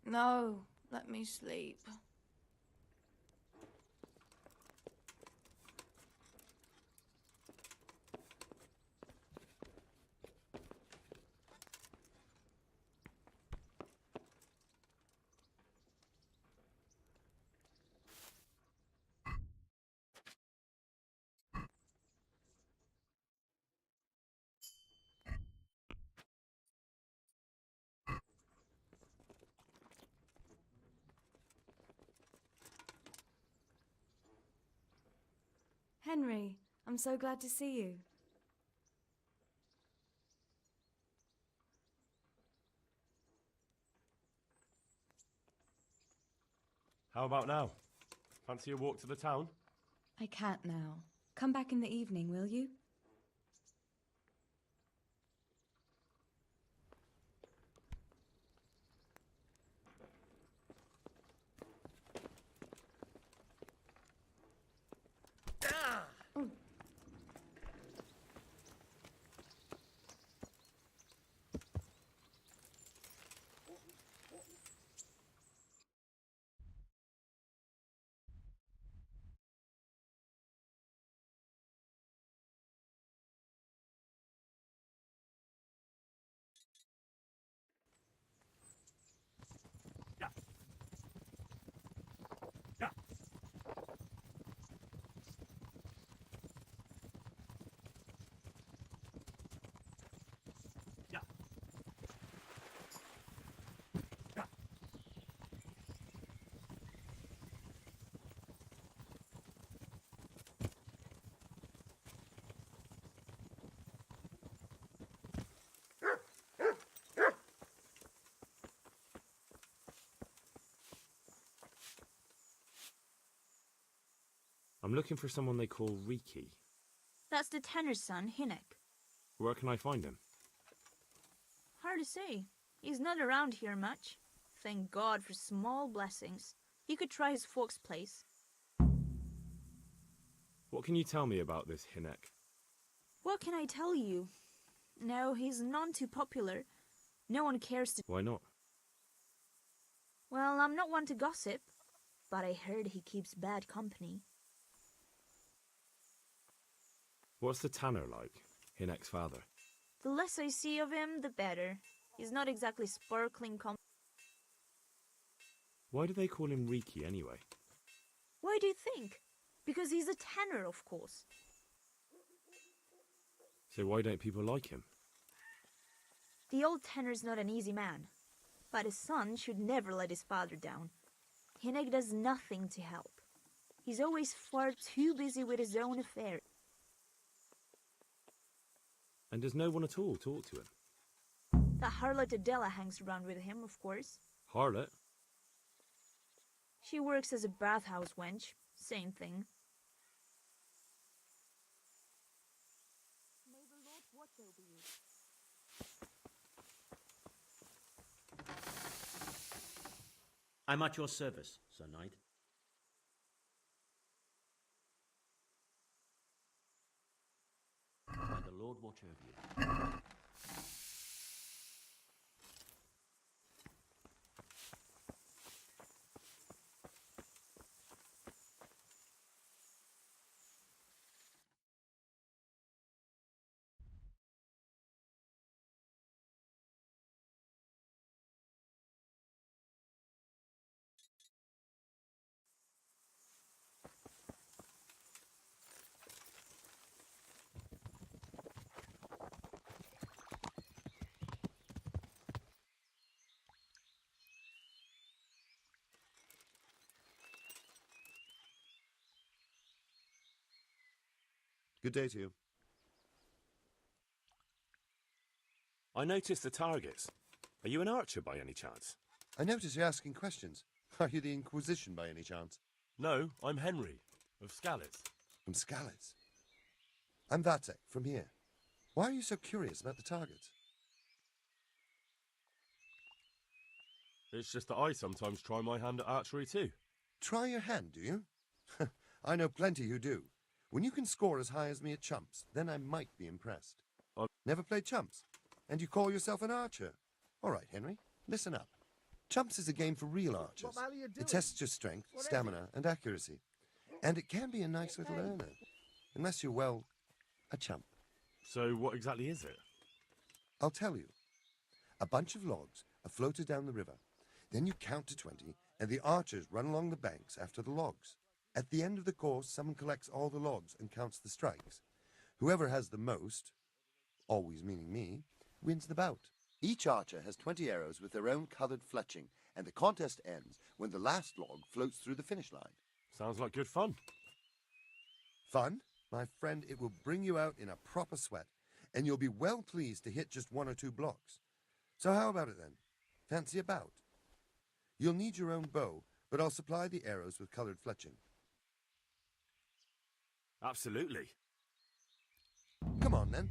No, let me sleep. Henry, I'm so glad to see you. How about now? Fancy a walk to the town? I can't now. Come back in the evening, will you? I'm looking for someone they call Riki. That's the tanner's son, Hinek. Where can I find him? Hard to say. He's not around here much. Thank God for small blessings. You could try his folks' place. What can you tell me about this Hinek? What can I tell you? No, he's none too popular. No one cares to... Why not? Well, I'm not one to gossip, but I heard he keeps bad company. What's the tanner like? Hinek's father. The less I see of him, the better. He's not exactly sparkling Why do they call him Riki anyway? Why do you think? Because he's a tanner, of course. So why don't people like him? The old tanner's not an easy man, but his son should never let his father down. Hinek does nothing to help. He's always far too busy with his own affairs. And does no one at all talk to him? That harlot Adela hangs around with him, of course. Harlot? She works as a bathhouse wench. Same thing. May the Lord watch over you. I'm at your service, Sir Knight. May the Lord watch over you. Good day to you. I noticed the targets. Are you an archer by any chance? I notice you're asking questions. Are you the Inquisition by any chance? No, I'm Henry, of Skalitz. From Skalitz? I'm Vatek, from here. Why are you so curious about the targets? It's just that I sometimes try my hand at archery too. Try your hand, do you? I know plenty who do. When you can score as high as me at chumps, then I might be impressed. I'm... Never played chumps? And you call yourself an archer? All right, Henry, listen up. Chumps is a game for real archers. It tests your strength, stamina, and accuracy. And it can be a nice little earner. Unless you're, well, a chump. So what exactly is it? I'll tell you. A bunch of logs are floated down the river. Then you count to 20, and the archers run along the banks after the logs. At the end of the course, someone collects all the logs and counts the strikes. Whoever has the most, always meaning me, wins the bout. Each archer has 20 arrows with their own coloured fletching, and the contest ends when the last log floats through the finish line. Sounds like good fun. Fun? My friend, it will bring you out in a proper sweat, and you'll be well pleased to hit just 1 or 2 blocks. So how about it then? Fancy a bout? You'll need your own bow, but I'll supply the arrows with coloured fletching. Absolutely. Come on, then.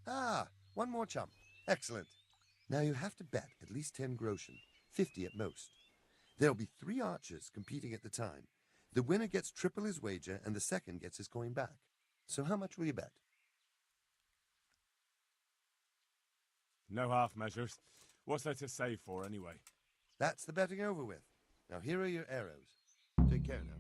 Ah, 1 more chump. Excellent. Now you have to bet at least 10 groschen, 50 at most. There'll be 3 archers competing at the time. The winner gets triple his wager, and the second gets his coin back. So how much will you bet? No half measures. What's there to save for, anyway? That's the betting over with. Now here are your arrows. Take care now.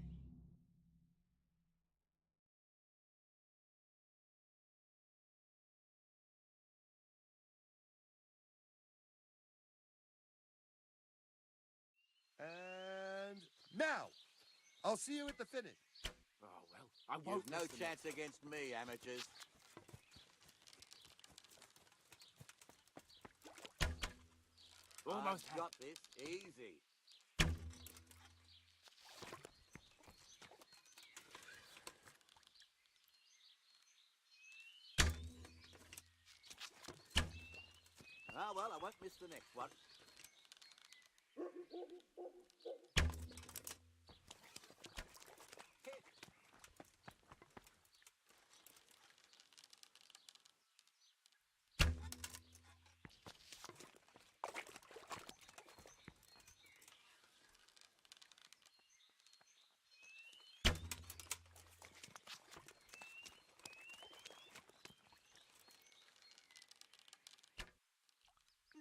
And now, I'll see you at the finish. Oh, well, I won't. You've no chance against me, amateurs. Almost I've got this easy. Ah, well, I won't miss the next one. Hit.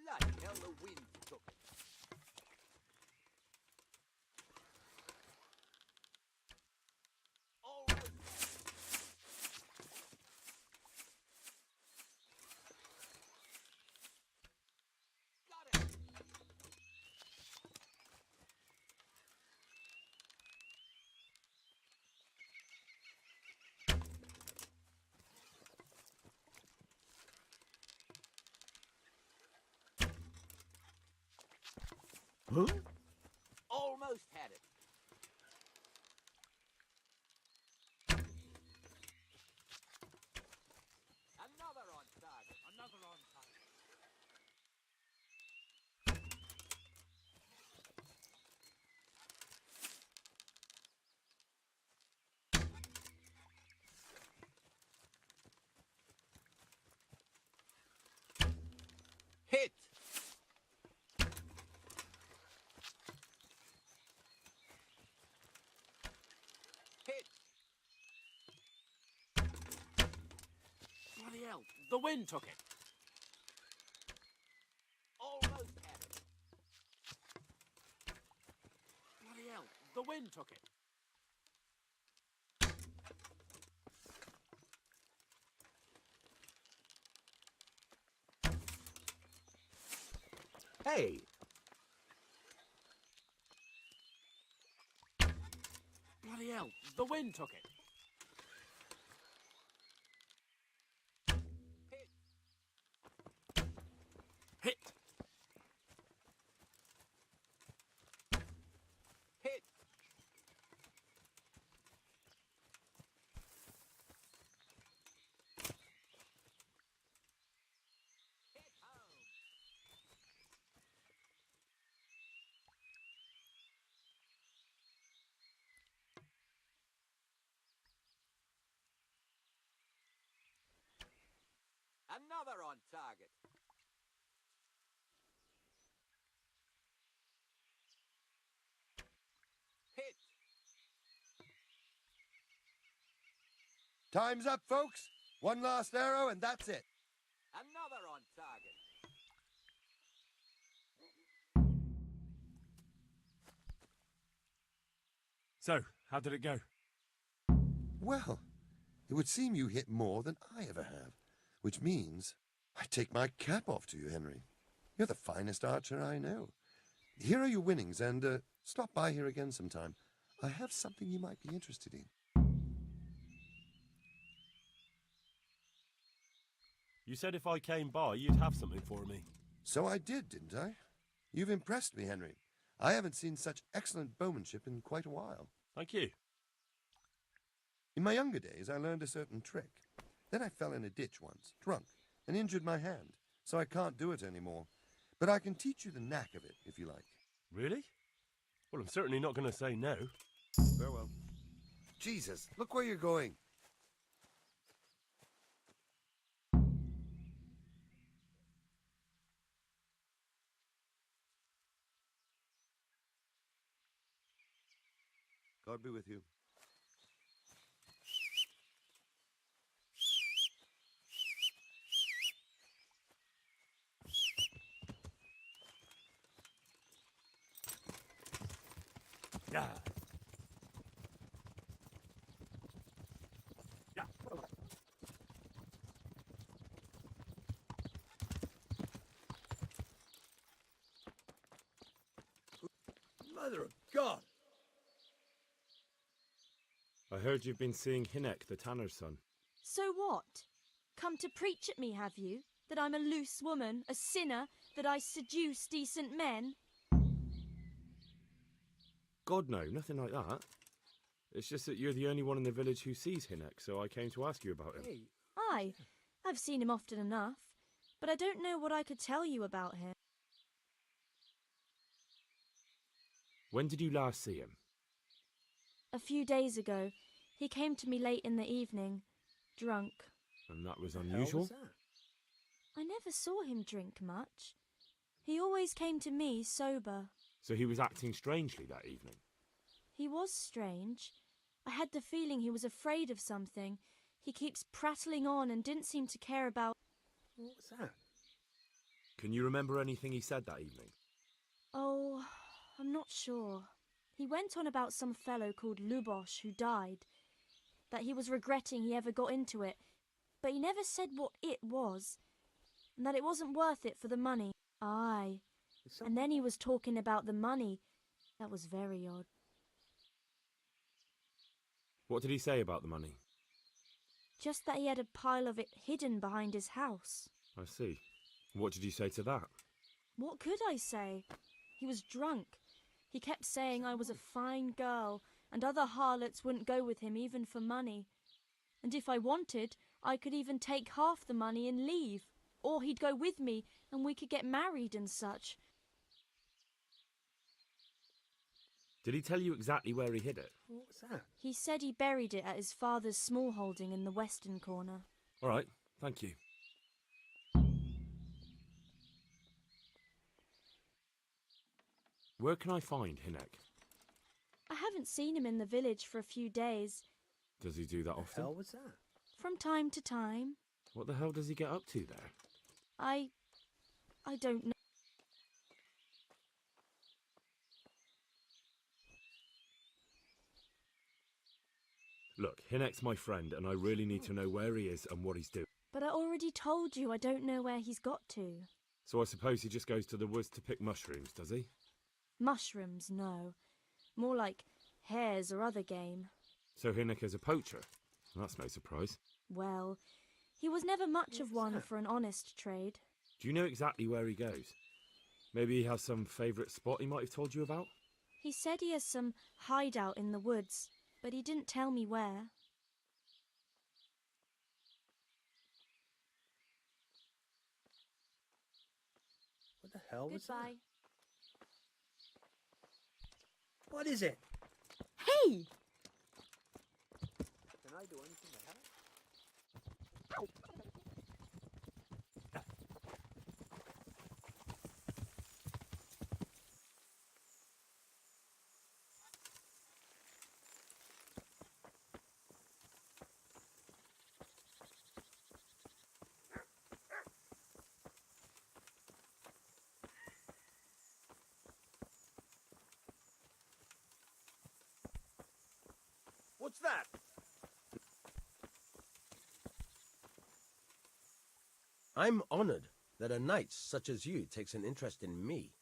Bloody hell, the wind took it. Almost. Got it. Huh? Almost had it. Another on target. Another on target. Hit. Hit. Bloody hell, the wind took it. Almost had it. Bloody hell, the wind took it. Hey! Bloody hell, the wind took it. Hit. Hit. Hit. Hit home. Another on target. Hit. Time's up, folks. 1 last arrow, and that's it. Another on target. So, how did it go? Well, it would seem you hit more than I ever have, which means I take my cap off to you, Henry. You're the finest archer I know. Here are your winnings, and stop by here again sometime. I have something you might be interested in. You said if I came by, you'd have something for me. So I did, didn't I? You've impressed me, Henry. I haven't seen such excellent bowmanship in quite a while. Thank you. In my younger days, I learned a certain trick. Then I fell in a ditch once, drunk, and injured my hand, so I can't do it anymore. But I can teach you the knack of it, if you like. Really? Well, I'm certainly not going to say no. Farewell. Jesus, look where you're going. God be with you. Yeah. Yeah. Mother of God! I heard you've been seeing Hinek, the tanner's son. So what? Come to preach at me, have you? That I'm a loose woman, a sinner, that I seduce decent men? God, no, nothing like that. It's just that you're the only one in the village who sees Hinek, so I came to ask you about him. Hey, Aye, I've seen him often enough, but I don't know what I could tell you about him. When did you last see him? A few days ago, he came to me late in the evening, drunk. And that was hell unusual? was that? I never saw him drink much. He always came to me sober. So he was acting strangely that evening? He was strange. I had the feeling he was afraid of something. He keeps prattling on and didn't seem to care about... What was that? Can you remember anything he said that evening? Oh, I'm not sure. He went on about some fellow called Lubosh who died. That he was regretting he ever got into it. But he never said what it was. And that it wasn't worth it for the money. Aye. And then he was talking about the money. That was very odd. What did he say about the money? Just that he had a pile of it hidden behind his house. I see. What did you say to that? What could I say? He was drunk. He kept saying I was a fine girl, and other harlots wouldn't go with him even for money. And if I wanted, I could even take half the money and leave. Or he'd go with me, and we could get married and such. Did he tell you exactly where he hid it? What was that? He said he buried it at his father's small holding in the western corner. All right, thank you. Where can I find Hinek? I haven't seen him in the village for a few days. Does he do that What the hell often? was that? From time to time. What the hell does he get up to there? I don't know. Look, Hinek's my friend, and I really need to know where he is and what he's doing. But I already told you I don't know where he's got to. So I suppose he just goes to the woods to pick mushrooms, does he? Mushrooms, no. More like hares or other game. So Hinek is a poacher? That's no surprise. Well, he was never much of one for an honest trade. Do you know exactly where he goes? Maybe he has some favourite spot he might have told you about? He said he has some hideout in the woods, but he didn't tell me where. What the hell was Goodbye. that? What is it? Hey! Can I do anything to help? What's that? I'm honored that a knight such as you takes an interest in me.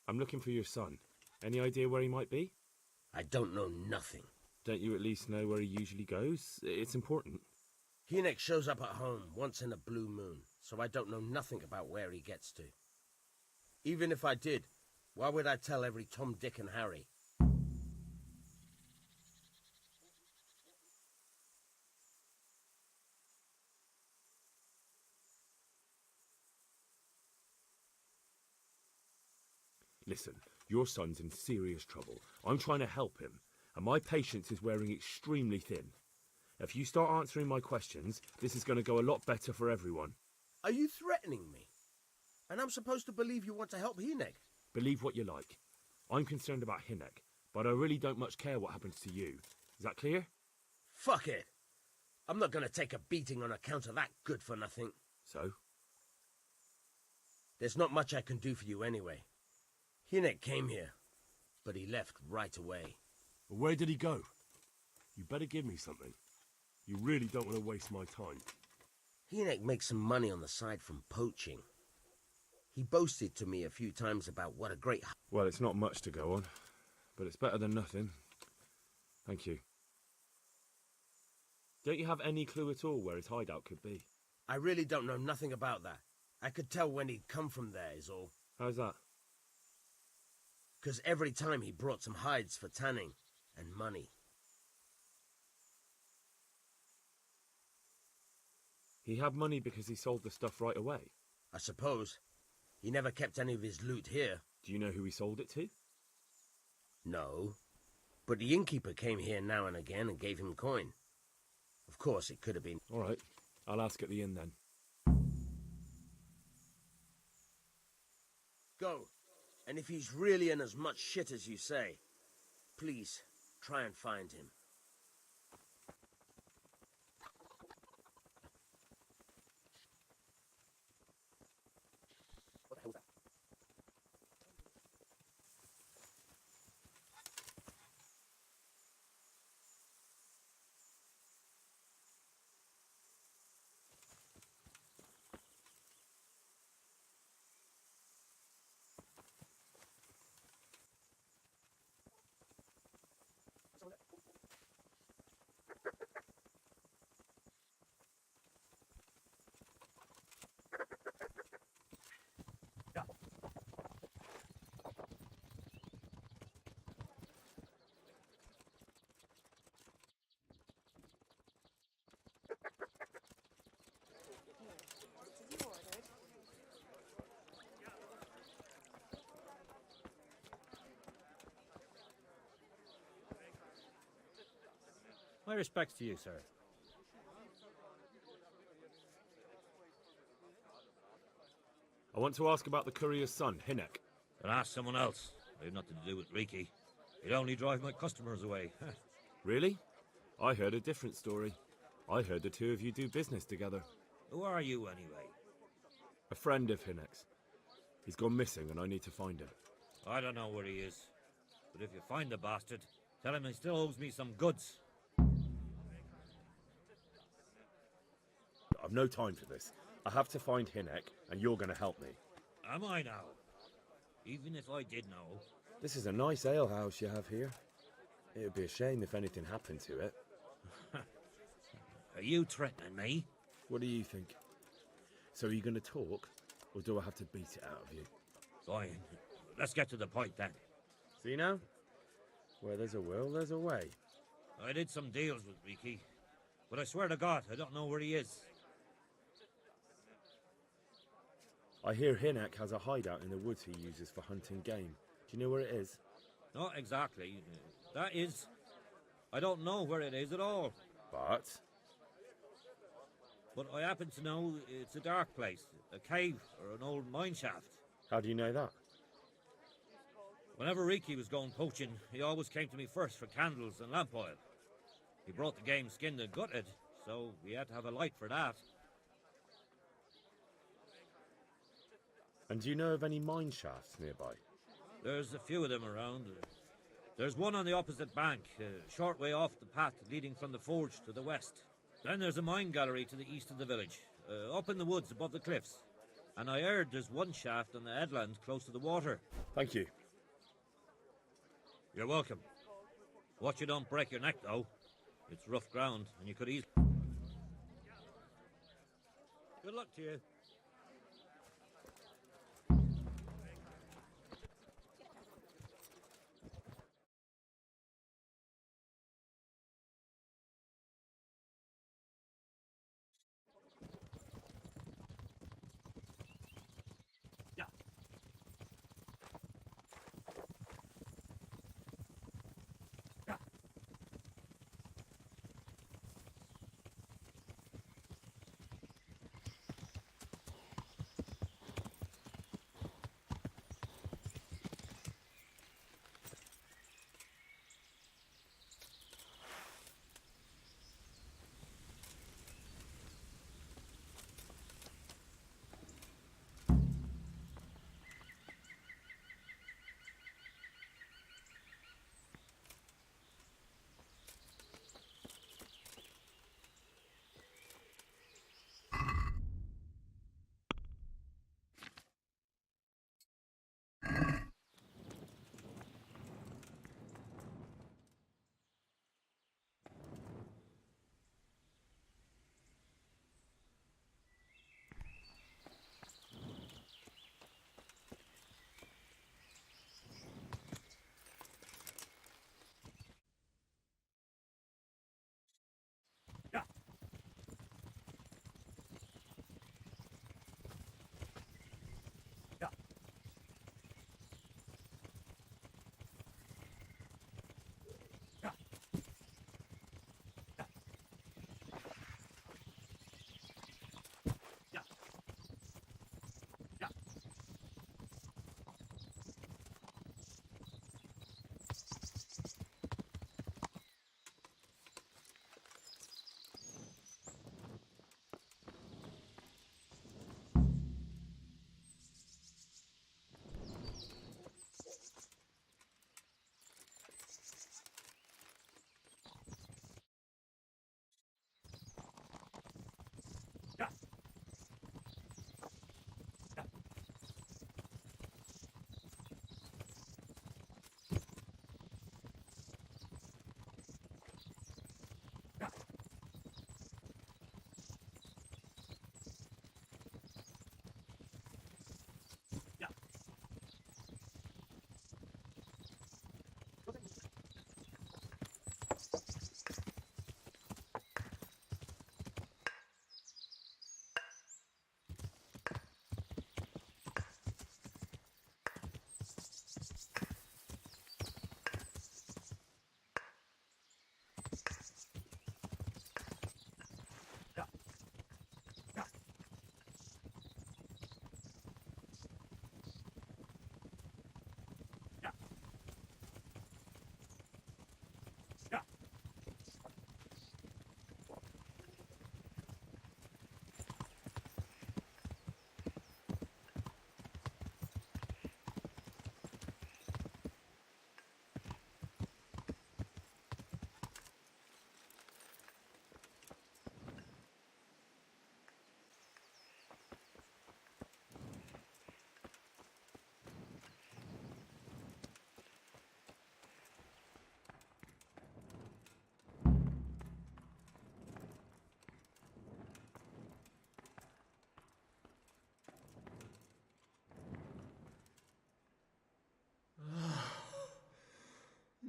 I'm looking for your son. Any idea where he might be? I don't know nothing. Don't you at least know where he usually goes? It's important. Hynek shows up at home once in a blue moon, so I don't know nothing about where he gets to. Even if I did, why would I tell every Tom, Dick and Harry? Listen, your son's in serious trouble. I'm trying to help him, and my patience is wearing extremely thin. If you start answering my questions, this is going to go a lot better for everyone. Are you threatening me? And I'm supposed to believe you want to help Hynek? Believe what you like. I'm concerned about Hynek, but I really don't much care what happens to you. Is that clear? Fuck it. I'm not going to take a beating on account of that good-for-nothing. So? There's not much I can do for you anyway. Hynek came here, but he left right away. But where did he go? You better give me something. You really don't want to waste my time. Hynek makes some money on the side from poaching. He boasted to me a few times about what a great... Well, it's not much to go on, but it's better than nothing. Thank you. Don't you have any clue at all where his hideout could be? I really don't know nothing about that. I could tell when he'd come from there, is all. How's that? Because every time he brought some hides for tanning and money. He had money because he sold the stuff right away? I suppose. He never kept any of his loot here. Do you know who he sold it to? No. But the innkeeper came here now and again and gave him coin. Of course, it could have been... All right. I'll ask at the inn then. Go. And if he's really in as much shit as you say, please, try and find him. What the hell was that? My respects to you, sir. I want to ask about the courier's son, Hynek. Then ask someone else. I have nothing to do with Riki. He'd only drive my customers away. Really? I heard a different story. I heard the two of you do business together. Who are you, anyway? A friend of Hynek's. He's gone missing and I need to find him. I don't know where he is. But if you find the bastard, tell him he still owes me some goods. I've no time for this. I have to find Hynek, and you're going to help me. Am I now? Even if I did know. This is a nice alehouse you have here. It would be a shame if anything happened to it. Are you threatening me? What do you think? So are you going to talk, or do I have to beat it out of you? Fine. Let's get to the point then. See now? Where there's a will, there's a way. I did some deals with Riki, but I swear to God, I don't know where he is. I hear Hynek has a hideout in the woods he uses for hunting game. Do you know where it is? Not exactly. That is... I don't know where it is at all. But I happen to know it's a dark place, a cave or an old mine shaft. how do you know that? Whenever Riki was going poaching, he always came to me first for candles and lamp oil. He brought the game skinned and gutted, so we had to have a light for that. And do you know of any mine shafts nearby? There's a few of them around. There's one on the opposite bank, a short way off the path leading from the forge to the west. Then there's a mine gallery to the east of the village, up in the woods above the cliffs. And I heard there's one shaft on the headland close to the water. Thank you. You're welcome. Watch you don't break your neck, though. It's rough ground, and you could easily... Good luck to you.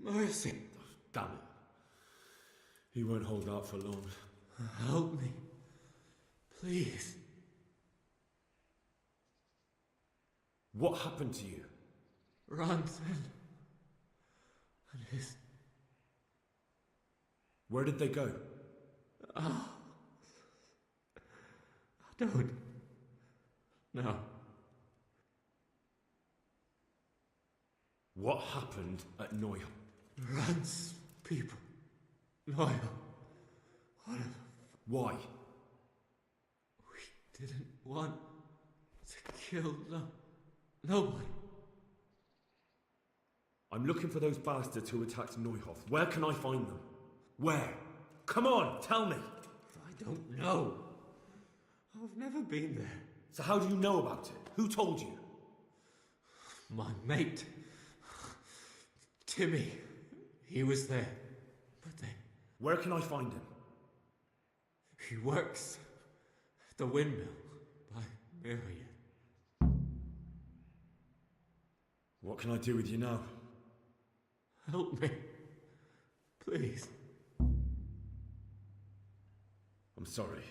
Mercy. Damn it. He won't hold out for long. Help me. Please. What happened to you? Ranson. And his... Where did they go? Oh. I don't... No. What happened at Noya? Rance people. Noya. What a... Why? We didn't want to kill nobody. I'm looking for those bastards who attacked Neuhoff. Where can I find them? Where? Come on, tell me! I don't know. I've never been there. So how do you know about it? Who told you? My mate, Timmy, he was there. But then... Where can I find him? He works at the windmill by Marion. What can I do with you now? Help me, please. I'm sorry,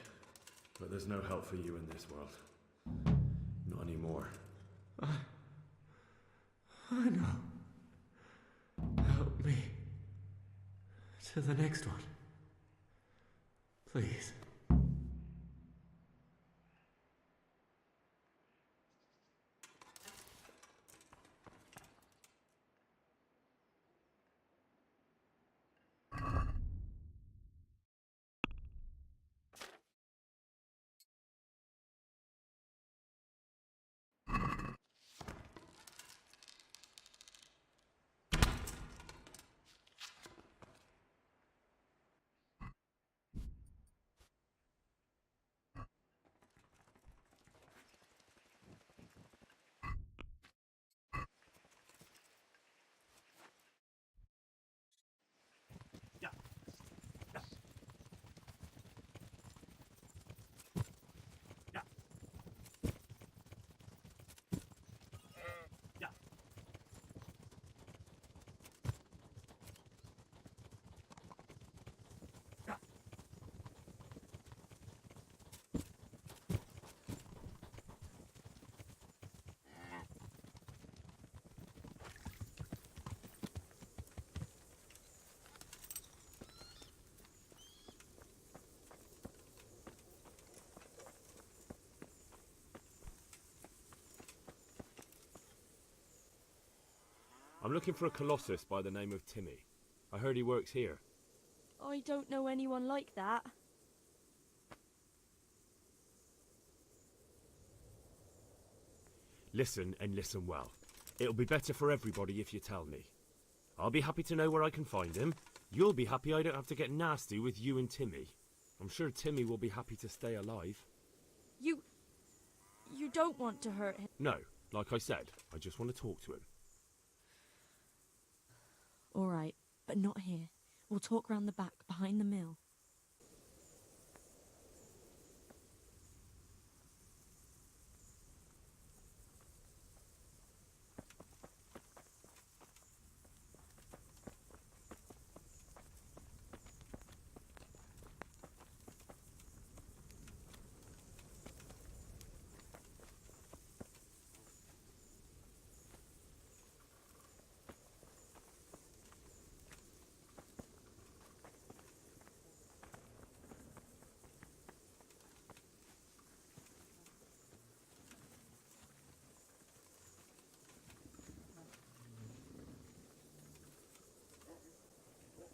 but there's no help for you in this world. Not anymore. I know. Help me to the next one. Please. I'm looking for a colossus by the name of Timmy. I heard he works here. I don't know anyone like that. Listen and listen well. It'll be better for everybody if you tell me. I'll be happy to know where I can find him. You'll be happy I don't have to get nasty with you and Timmy. I'm sure Timmy will be happy to stay alive. You don't want to hurt him. No, like I said, I just want to talk to him. All right, but not here. We'll talk round the back, behind the mill.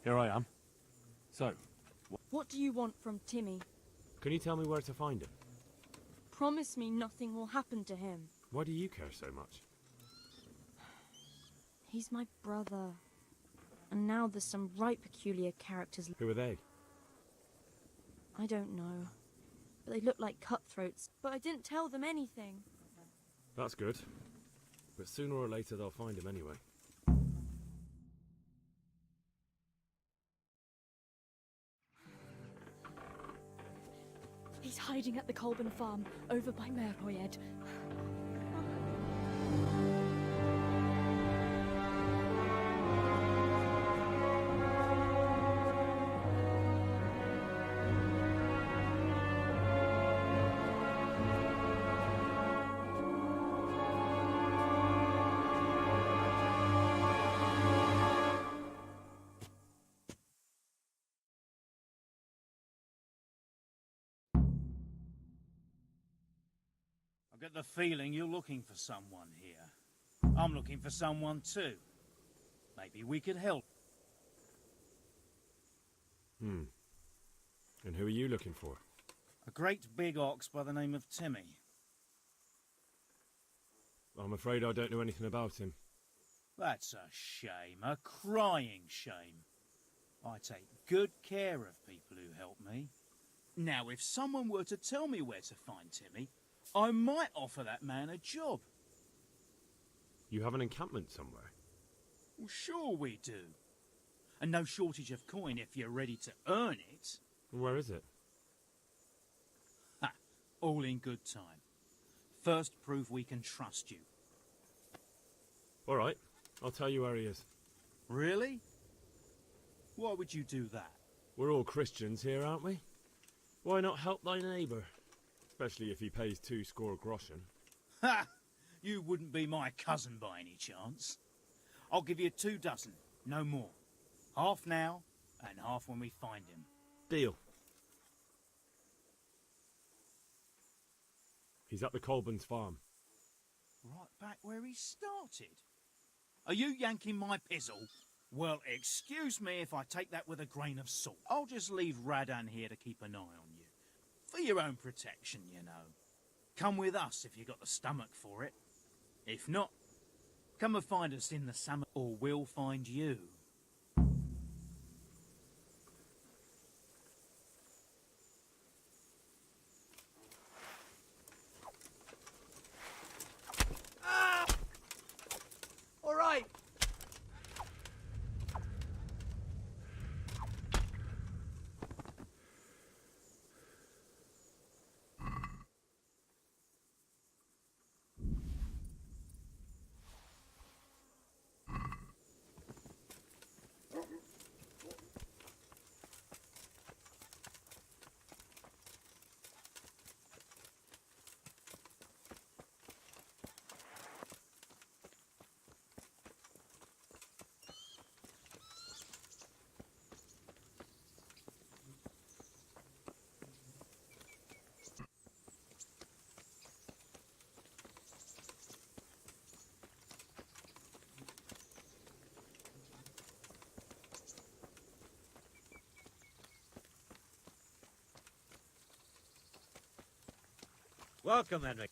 Here I am. So, What do you want from Timmy? can you tell me where to find him? Promise me nothing will happen to him. Why do you care so much? He's my brother. And now there's some right peculiar characters. Who are they? I don't know. But they look like cutthroats. But I didn't tell them anything. That's good. But sooner or later they'll find him anyway. He's hiding at the Colburn farm, over by Merhoyed. I get the feeling you're looking for someone here. I'm looking for someone too. Maybe we could help. And who are you looking for? A great big ox by the name of Timmy. I'm afraid I don't know anything about him. That's a shame, a crying shame. I take good care of people who help me. Now, if someone were to tell me where to find Timmy, I might offer that man a job. You have an encampment somewhere? Well, sure we do. And no shortage of coin if you're ready to earn it. Where is it? Ha! All in good time. First prove we can trust you. All right, I'll tell you where he is. Really? Why would you do that? We're all Christians here, aren't we? Why not help thy neighbour? Especially if he pays 2 score groschen. Ha! You wouldn't be my cousin by any chance. I'll give you 2 dozen, no more. Half now, and half when we find him. Deal. He's at the Colburn's farm. Right back where he started. Are you yanking my pizzle? Well, excuse me if I take that with a grain of salt. I'll just leave Radan here to keep an eye on you. For your own protection, you know. Come with us if you got the stomach for it. If not, come and find us in the summer, or we'll find you. All right. Welcome, Henrik.